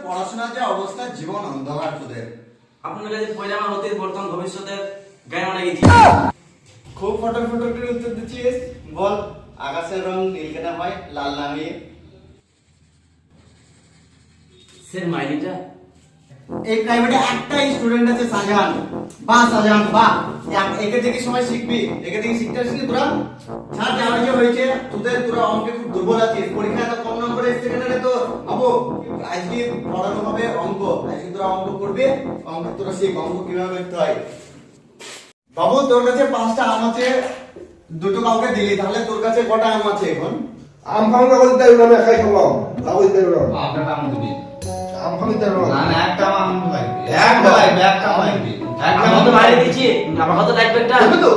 পড়াশোনার যে অবস্থা, জীবন অন্ধকার তোদের। আপনার কাছে পয়লা আমার অতীত বর্তমান ভবিষ্যতের গায়ে মানে গেছি। খুব ফটো করে উত্তর দিচ্ছিস। বল, আকাশের রং নীল কেন হয়, লাল না হয়ে? স্যার মাইনেটা এই প্রাইভেটে একটাই স্টুডেন্ট আছে, শাহজাহান। বাহ, একে থেকে সময় শিখবি, একে থেকে শিখতে আসিস তোরা। ছাড়, যা হয়েছে হয়েছে। তোরা অঙ্কে খুব দুর্বল আছিস, পরীক্ষায় তো কম নম্বর এসছে কেন রে? তো বাবু, আজকে পড়ানো হবে অঙ্ক। আজকে তোরা অঙ্ক করবে, অঙ্ক তোরা শিখ, অঙ্ক কিভাবে করতে হয়। বাবু, তোর কাছে 5টা আম আছে, দুটো কাউকে দিলি, তাহলে তোর কাছে কটা আম আছে এখন? আম ফাঙ্গা করে দেয় না, আমি একাই খাবো। তাও দিতে পারো আপনার আম দিবি আম ফাঙ্গা দিতে পারো না, একটা আম লাগবে, একটা লাগবে, একটা আম লাগবে, একটা আমার তো বাইরে দিচ্ছি, আমার কত লাগবে একটা? দেবে তো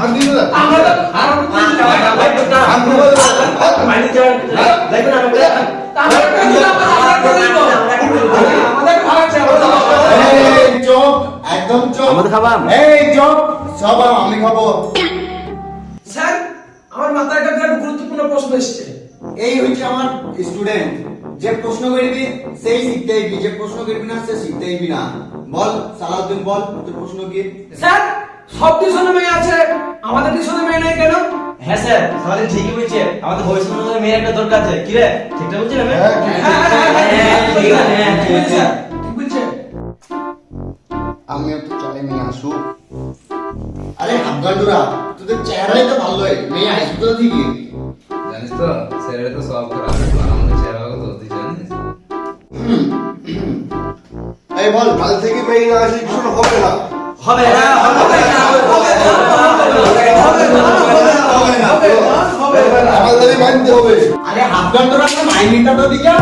আম দিবে না আমার তো আর লাগবে একটা। আম দিবে বাইরে যাওয়ার লাগবে না আমাকে। আমাদের খাওয়া চাই। এই চুপ, একদম চুপ। আমাদের খাবা? এই চুপ, সব আমি খাবো। স্যার, আমার মাথায় একটা বিরাট গুরুত্বপূর্ণ প্রশ্ন এসেছে। এই হচ্ছে আমার স্টুডেন্ট। যে প্রশ্ন করবি সেই শিখতেই বি, যে প্রশ্ন করবি না সে শিখতেই বি না। বল সালাউদ্দিন, বল তোর প্রশ্ন কি? স্যার, সব টিউশনে মেয়ে আছে, আমাদের টিউশনে মেয়ে নেই কেন? হ্যাঁ স্যার, তাহলে ঠিকই বলছে, আমাদের ভবিষ্যতে মেয়ের একটা দরকার আছে। কি রে, ঠিকঠাক বলছি না? হ্যাঁ, ঠিক আছে, হ্যাঁ, ঠিক বলছে স্যার, ঠিক বলছে। আমিও তো চাই মেয়ে আসুক। আরে হাবগান্ডুরা, তোদের চেহারাই তো ভালো, মেয়ে আসবে তো ঠিকই। জানিস তো স্যারের তো সব খারাপ, আমাদের চেহারা তো তুই জানিস। এই বল, কাল থেকে মেয়ে না আসলে কিছু হবে না হবে না, আমাদের মানতে হবে। আরে হাবগান্ডুরা, মাইনিটা তো দিকা।